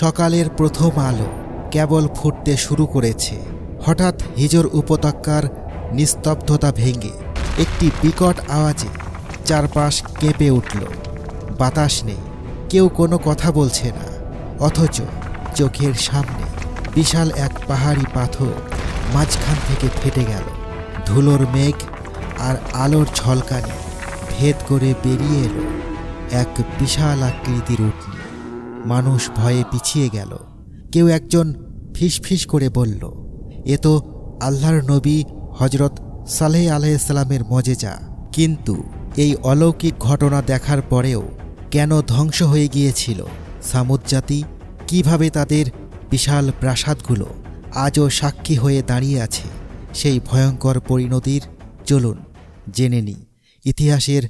সকালের প্রথম আলো কেবল ফুটতে শুরু করেছে। হঠাৎ হিজর উপত্যকার নিস্তব্ধতা ভেঙে একটি বিকট আওয়াজে চারপাশ কেঁপে উঠল। বাতাস নেই, কেউ কোনো কথা বলছে না, অথচ চোখের সামনে বিশাল এক পাহাড়ি পাথর মাঝখান থেকে ফেটে গেল। ধুলোর মেঘ আর আলোর ঝলকানি ভেদ করে বেরিয়ে এলো এক বিশাল আকৃতির উটনী। মানুষ ভয়ে পিছিয়ে গেল। কেউ একজন ফিসফিস করে বলল, এ তো আল্লাহর নবী হজরত সালেহ আলাইহিসসালামের মজেজা। কিন্তু এই অলৌকিক ঘটনা দেখার পরেও কেন ধ্বংস হয়ে গিয়েছিল সামুদ জাতি? কীভাবে তাদের বিশাল প্রাসাদগুলো আজও সাক্ষী হয়ে দাঁড়িয়ে আছে সেই ভয়ঙ্কর পরিণতির? চলুন জেনে নিই ইতিহাসের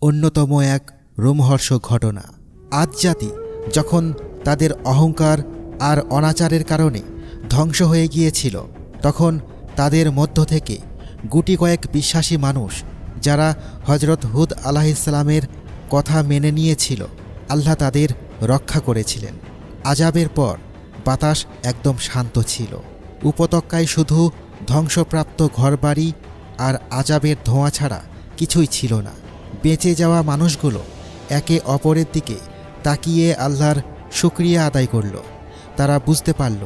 অন্যতম এক রোমহর্ষক ঘটনা। আদ জাতি যখন তাদের অহংকার আর অনাচারের কারণে ধ্বংস হয়ে গিয়েছিল, তখন তাদের মধ্য থেকে গুটি কয়েক বিশ্বাসী মানুষ, যারা হজরত হুদ আলাইহিসসালামের কথা মেনে নিয়েছিল, আল্লাহ তাদের রক্ষা করেছিলেন। আযাবের পর বাতাস একদম শান্ত ছিল। উপত্যকায় শুধু ধ্বংসপ্রাপ্ত ঘরবাড়ি আর আযাবের ধোঁয়া ছাড়া কিছুই ছিল না। বেঁচে যাওয়া মানুষগুলো একে অপরের দিকে তাকিয়ে আল্লাহর শুকরিয়া আদায় করল। তারা বুঝতে পারল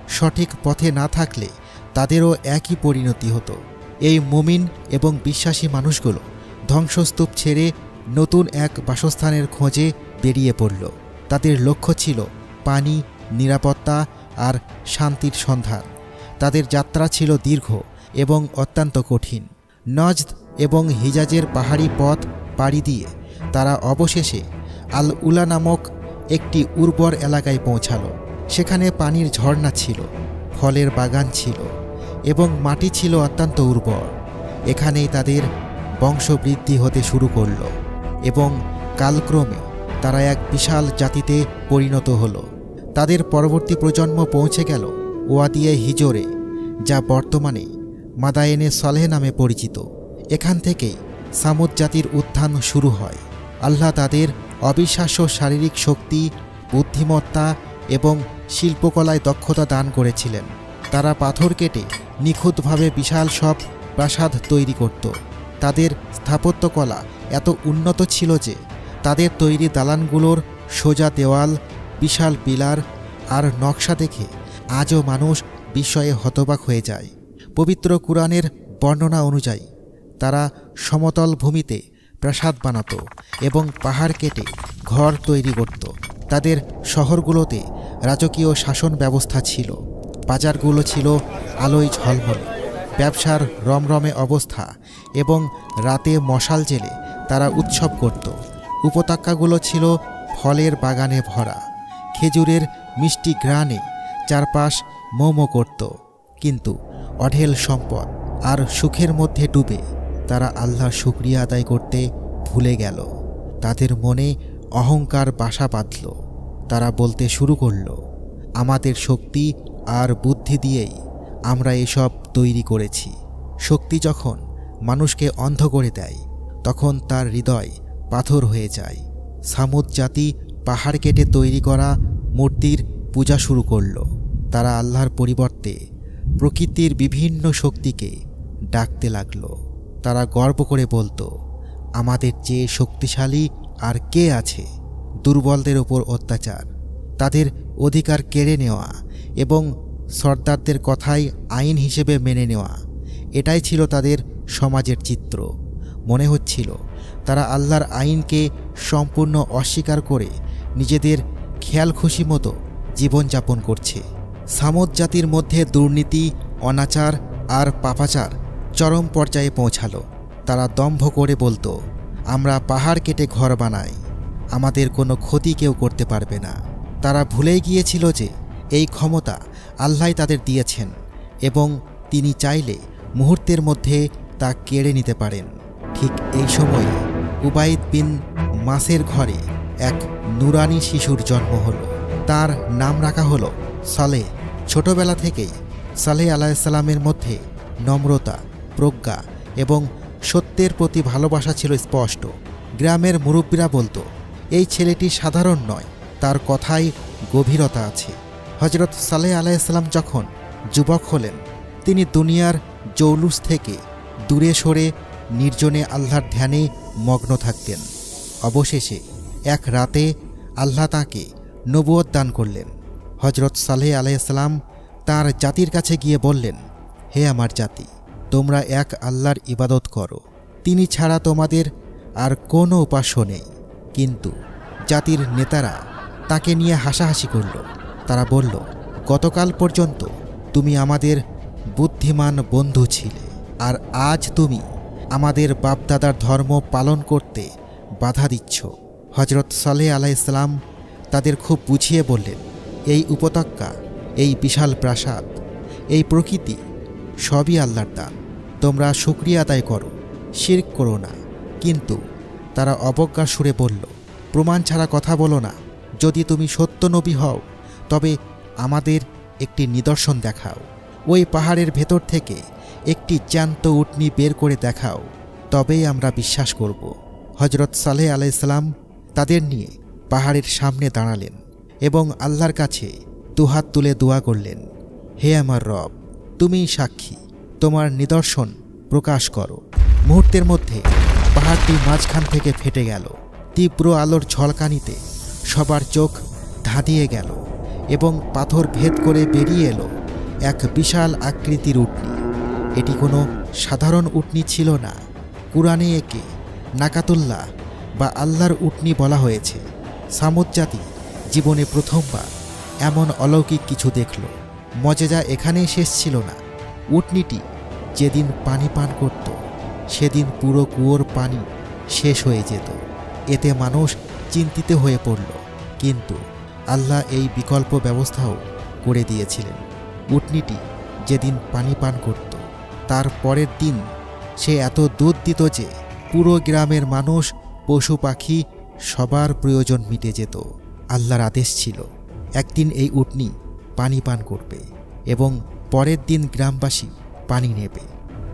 সঠিক পথে না থাকলে তাদেরও একই পরিণতি হতো। এই মুমিন এবং বিশ্বাসী মানুষগুলো ধ্বংসস্তূপ ছেড়ে নতুন এক বাসস্থানের খোঁজে বেরিয়ে পড়ল। তাদের লক্ষ্য ছিল পানি, নিরাপত্তা আর শান্তির সন্ধান। তাদের যাত্রা ছিল দীর্ঘ এবং অত্যন্ত কঠিন। নজদ এবং হিজাজের পাহাড়ি পথ পাড়ি দিয়ে তারা অবশেষে আল উলা নামক একটি উর্বর এলাকায় পৌঁছালো। সেখানে পানির ঝর্ণা ছিল, ফলের বাগান ছিল এবং মাটি ছিল অত্যন্ত উর্বর। এখানেই তাদের বংশবৃদ্ধি হতে শুরু করল এবং কালক্রমে তারা এক বিশাল জাতিতে পরিণত হলো। তাদের পরবর্তী প্রজন্ম পৌঁছে গেল ওয়াদিয়ে হিজরে, যা বর্তমানে মাদায়েনে সলেহ নামে পরিচিত। এখান থেকেই সামুদ জাতির উত্থান শুরু হয়। আল্লাহ তাদের অবিশ্বাস্য শারীরিক শক্তি, বুদ্ধিমত্তা এবং শিল্পকলায় দক্ষতা দান করেছিলেন। তারা পাথর কেটে নিখুঁতভাবে বিশাল সব প্রাসাদ তৈরি করত। তাদের স্থাপত্যকলা এত উন্নত ছিল যে তাদের তৈরি দালানগুলোর সোজা দেওয়াল, বিশাল পিলার আর নকশা দেখে আজও মানুষ বিস্ময়ে হতবাক হয়ে যায়। পবিত্র কুরআনের বর্ণনা অনুযায়ী তারা সমতল ভূমিতে প্রাসাদ বানাত এবং পাহাড় কেটে ঘর তৈরি করত। তাদের শহরগুলোতে রাজকীয় শাসন ব্যবস্থা ছিল, বাজারগুলো ছিল আলোয় ঝলমলে, ব্যবসার রমরমে অবস্থা এবং রাতে মশাল জেলে তারা উৎসব করত। উপত্যকাগুলো ছিল ফলের বাগানে ভরা, খেজুরের মিষ্টি ঘ্রাণে চারপাশ মোমো করত। কিন্তু অঢেল সম্পদ আর সুখের মধ্যে ডুবে তারা আল্লাহর শুকরিয়া আদায় করতে ভুলে গেল। তাদের মনে অহংকার বাসা বাঁধল। তারা বলতে শুরু করল, আমাদের শক্তি আর বুদ্ধি দিয়েই আমরা এসব তৈরি করেছি। শক্তি যখন মানুষকে অন্ধ করে দেয়, তখন তার হৃদয় পাথর হয়ে যায়। সামুদ জাতি পাহাড় কেটে তৈরি করা মূর্তির পূজা শুরু করল। তারা আল্লাহর পরিবর্তে প্রকৃতির বিভিন্ন শক্তিকে ডাকতে লাগল। তারা গর্ব করে বলতো, আমাদের চেয়ে শক্তিশালী আর কে আছে? দুর্বলদের ওপর অত্যাচার, তাদের অধিকার কেড়ে নেওয়া এবং সর্দারদের কথাই আইন হিসেবে মেনে নেওয়া, এটাই ছিল তাদের সমাজের চিত্র। মনে হচ্ছিল তারা আল্লাহর আইনকে সম্পূর্ণ অস্বীকার করে নিজেদের খেয়াল খুশি মতো জীবনযাপন করছে। সামুদ জাতির মধ্যে দুর্নীতি, অনাচার আর পাপাচার চরম পর্যায়ে পৌঁছালো। তারা দম্ভ করে বলতো, আমরা পাহাড় কেটে ঘর বানাই, আমাদের কোনো ক্ষতি কেউ করতে পারবে না। তারা ভুলেই গিয়েছিল যে এই ক্ষমতা আল্লাহই তাদের দিয়েছেন এবং তিনি চাইলে মুহূর্তের মধ্যে তা কেড়ে নিতে পারেন। ঠিক এই সময়ে উবাইদ বিন মাসের ঘরে এক নুরানি শিশুর জন্ম হলো। তার নাম রাখা হলো সালেহ। ছোটবেলা থেকেই সালেহ আলাইহিসসালামের মধ্যে নম্রতা, প্রজ্ঞা এবং সত্যের প্রতি ভালোবাসা ছিল স্পষ্ট। গ্রামের মুরব্বীরা বলতো, এই ছেলেটি সাধারণ নয়, তার কথায় গভীরতা আছে। হজরত সালেহ আলাইহিসসালাম যখন যুবক হলেন, তিনি দুনিয়ার জৌলুস থেকে দূরে সরে নির্জনে আল্লাহর ধ্যানে মগ্ন থাকতেন। অবশেষে এক রাতে আল্লাহ তাঁকে নবুয়ত দান করলেন। হজরত সালেহ আলাইহিসসালাম তাঁর জাতির কাছে গিয়ে বললেন, হে আমার জাতি, তোমরা এক আল্লাহর ইবাদত করো, তিনি ছাড়া তোমাদের আর কোনো উপাস্য নেই। কিন্তু জাতির নেতারা তাকে নিয়ে হাসাহাসি করল। তারা বলল, গতকাল পর্যন্ত তুমি আমাদের বুদ্ধিমান বন্ধু ছিলে, আর আজ তুমি আমাদের বাপদাদার ধর্ম পালন করতে বাধা দিচ্ছ। হজরত সালেহ আলাইহিসসালাম তাদের খুব বুঝিয়ে বললেন, এই উপত্যকা, এই বিশাল প্রাসাদ, এই প্রকৃতি সবই আল্লাহর দান। তোমরা শুকরিয়া আদায় করো, শিরক করো না। কিন্তু তারা অবজ্ঞার সুরে বলল, প্রমাণ ছাড়া কথা বলো না। যদি তুমি সত্য নবী হও তবে আমাদের একটি নিদর্শন দেখাও। ওই পাহাড়ের ভেতর থেকে একটি জ্যান্ত উটনি বের করে দেখাও, তবেই আমরা বিশ্বাস করব। হজরত সালেহ আলাইহিসসালাম তাদের নিয়ে পাহাড়ের সামনে দাঁড়ালেন এবং আল্লাহর কাছে দুহাত তুলে দোয়া করলেন, হে আমার রব, তুমিই সাক্ষী, তোমার নিদর্শন প্রকাশ করো। মুহূর্তের মধ্যে পাহাড়টি মাঝখান থেকে ফেটে গেল। তীব্র আলোর ঝলকানিতে সবার চোখ ধাঁধিয়ে গেল এবং পাথর ভেদ করে বেরিয়ে এলো এক বিশাল আকৃতির উটনি। এটি কোনো সাধারণ উটনি ছিল না। কুরআনে একে নাকাতুল্লাহ বা আল্লাহর উটনি বলা হয়েছে। সামুদ জাতি জীবনে প্রথমবার এমন অলৌকিক কিছু দেখল। মজেজা এখানেই শেষ ছিল না। উটনিটি যেদিন পানি পান করত, সেদিন পুরো কুয়োর পানি শেষ হয়ে যেত। এতে মানুষ চিন্তিত হয়ে পড়ল, কিন্তু আল্লাহ এই বিকল্প ব্যবস্থাও করে দিয়েছিলেন। উটনিটি যেদিন পানি পান করত, তার পরের দিন সে এত দুধ দিত যে পুরো গ্রামের মানুষ, পশু পাখি সবার প্রয়োজন মিটে যেত। আল্লাহর আদেশ ছিল, একদিন এই উটনি পানি পান করবে এবং পরের দিন গ্রামবাসী পানি নেবে।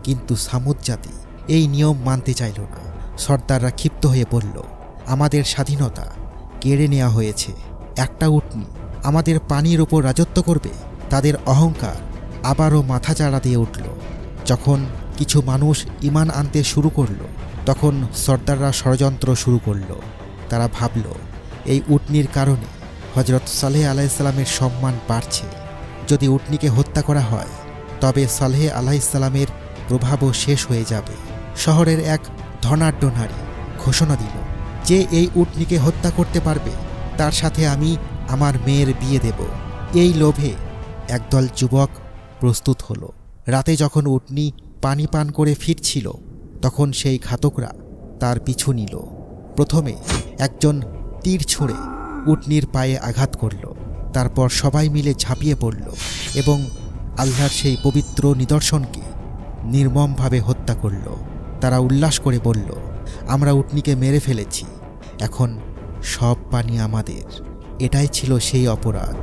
কিন্তু সামুদ জাতি এই নিয়ম মানতে চাইল না। সর্দাররা ক্ষিপ্ত হয়ে বলল, আমাদের স্বাধীনতা কেড়ে নেওয়া হয়েছে, একটা উটনি আমাদের পানির ওপর রাজত্ব করবে। তাদের অহংকার আবারও মাথাচাড়া দিয়ে উঠল। যখন কিছু মানুষ ঈমান আনতে শুরু করল, তখন সর্দাররা ষড়যন্ত্র শুরু করল। তারা ভাবল, এই উটনির কারণে হজরত সালেহ আলাইহিসসালামের সম্মান বাড়ছে। যদি উটনিকে হত্যা করা হয় তবে সালেহ আলাইহিসসালামের প্রভাবও শেষ হয়ে যাবে। শহরের এক ধনাঢ্য নারী ঘোষণা দিল, যে এই উটনিকে হত্যা করতে পারবে তার সাথে আমি আমার মেয়ের বিয়ে দেব। এই লোভে একদল যুবক প্রস্তুত হলো। রাতে যখন উটনি পানি পান করে ফিরছিল, তখন সেই ঘাতকরা তার পিছু নিল। প্রথমে একজন তীর ছুঁড়ে উটনির পায়ে আঘাত করল। তারপর সবাই মিলে ঝাঁপিয়ে পড়ল এবং আল্লাহর সেই পবিত্র নিদর্শনকে নির্মমভাবে হত্যা করল। তারা উল্লাস করে বলল, আমরা উটনিকে মেরে ফেলেছি, এখন সব পানি আমাদের। এটাই ছিল সেই অপরাধ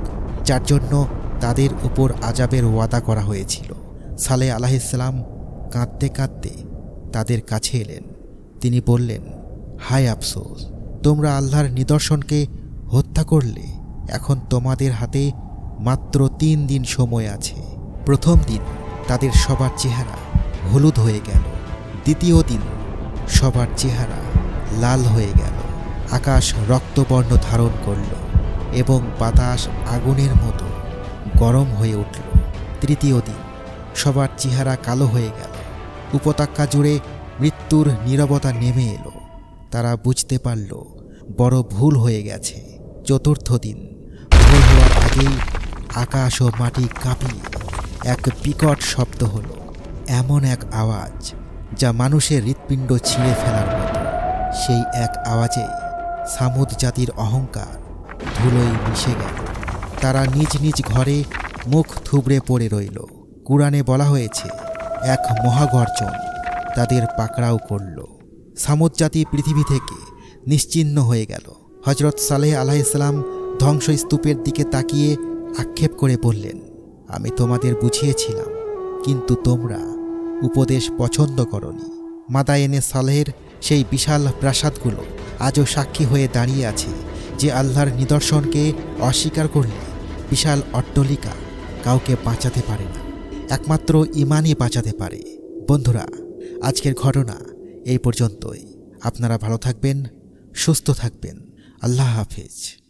যার জন্য তাদের উপর আযাবের ওয়াদা করা হয়েছিল। সালেহ আলাইহিসসালাম কাঁদতে কাঁদতে তাদের কাছে এলেন। তিনি বললেন, হায় আফসোস, তোমরা আল্লাহর নিদর্শনকে হত্যা করলে। এখন তোমাদের হাতে মাত্র 3 দিন সময় আছে। প্রথম দিন তাদের সবার চেহারা হলুদ হয়ে গেল। দ্বিতীয় দিন সবার চেহারা লাল হয়ে গেল। আকাশ রক্তবর্ণ ধারণ করল এবং বাতাস আগুনের মতো গরম হয়ে উঠল। তৃতীয় দিন সবার চেহারা কালো হয়ে গেল। উপত্যকা জুড়ে মৃত্যুর নীরবতা নেমে এলো। তারা বুঝতে পারল বড় ভুল হয়ে গেছে। চতুর্থ দিন ভোর হওয়ার আগেই আকাশ ও মাটি কাঁপিয়ে এক বিকট শব্দ হলো। এমন এক আওয়াজ যা মানুষের হৃৎপিণ্ড ছিঁড়ে ফেলার মতো। সেই এক আওয়াজেই সামুদ জাতির অহংকার ধুলোয় মিশে গেল। তারা নিজ নিজ ঘরে মুখ থুবড়ে পড়ে রইল। কুরআনে বলা হয়েছে, এক মহাগর্জন তাদের পাকড়াও করল। সামুদ জাতি পৃথিবী থেকে নিশ্চিহ্ন হয়ে গেল। হজরত সালেহ আলাইহিসসালাম ধ্বংসস্তূপের দিকে তাকিয়ে আক্ষেপ করে বললেন, আমি তোমাদের বুঝিয়েছিলাম, কিন্তু তোমরা উপদেশ পছন্দ করনি। মাদায়েনে সালেহের সেই বিশাল প্রাসাদগুলো আজও সাক্ষী হয়ে দাঁড়িয়ে আছে যে আল্লাহর নিদর্শনকে অস্বীকার করলে বিশাল অট্টালিকা কাউকে বাঁচাতে পারে না, একমাত্র ঈমানই বাঁচাতে পারে। বন্ধুরা, আজকের ঘটনা এই পর্যন্তই। আপনারা ভালো থাকবেন, সুস্থ থাকবেন। আল্লাহ হাফেজ।